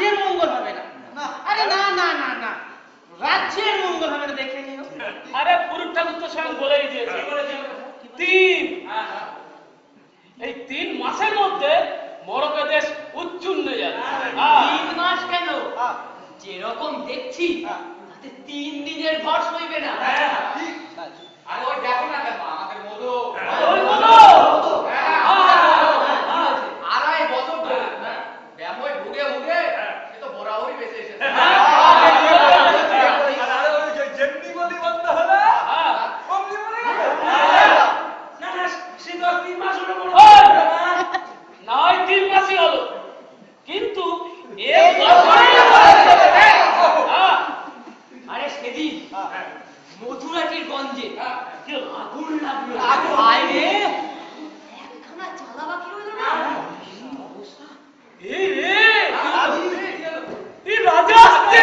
রাজ্যের মঙ্গল হবে না। আরে না না না না, রাজ্যের মঙ্গল হবে না, দেখে নিও। আরে পুরুষ ঠাকুর তো স্বয়ং বলেই দিয়েছে, 3 এই 3 মাসের মধ্যে মরকে দেশ উচ্ছন্ন যাবে। 3 মাস কেন, যেরকম দেখছি তাতে 3 দিনের ঘর সইবে না। আর ওই দেখো না কেন আমাদের মধু, ওই মধু আড়াই বছর ধরে ব্যামোয় ভুগে ভুগে সে তো বরাবরই বেঁচে এসেছে। যেমনি বলি বন্ধ হলো অমনি বলি না না, সে তো 3 মাস হলো বড় নয়, 3 মাসই হলো, কিন্তু এক বছরই আরে সেদিন মথুরাটির গঞ্জে আগুন লাগলো। আরে একখানা জ্বালা বাকি রইল না। এই রে, এই রাজা আসছে।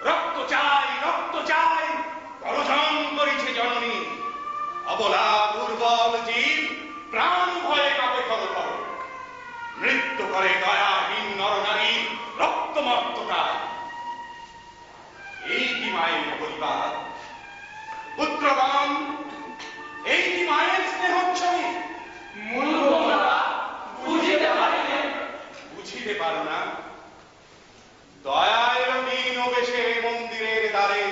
রক্ত চাই, রক্ত চাই, গর্জন করেছে জননী। অবলা দুর্বল জীব প্রাণ ভয়ে কাঁপে থরথর। নৃত্য করে দয়াহীন নরনারীর রক্তমত্ততা। এই কি মায়ের পরিবার? পুত্রগণ, এই কি মায়ের স্নেহোচ্ছবি? বুঝিতে পারো না? দয়া এলো দীন বেশে মন্দিরের দ্বারে,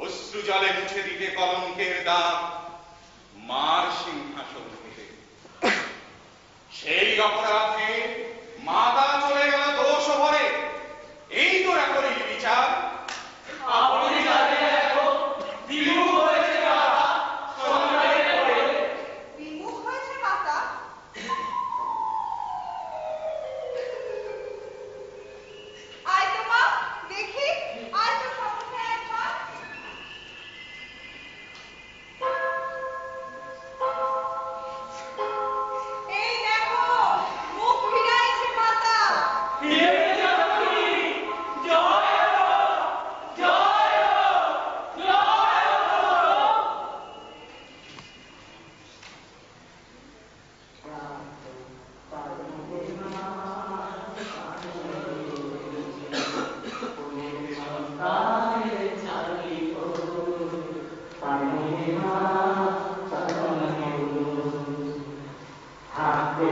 অশ্রু জলে মুছে দিতে কলঙ্কের দাগ মার সিংহাসন থেকে। সেই অপরাধে মাতা চলে গেল দোষ ভরে। এই তো এখন বিচার। বিমুখ হয়েছে মাতা? আয় তো মা, দেখি, আয় তো সম্মুখে একবার। এই দেখো, মুখ ফিরাইছে মাতা। হাতে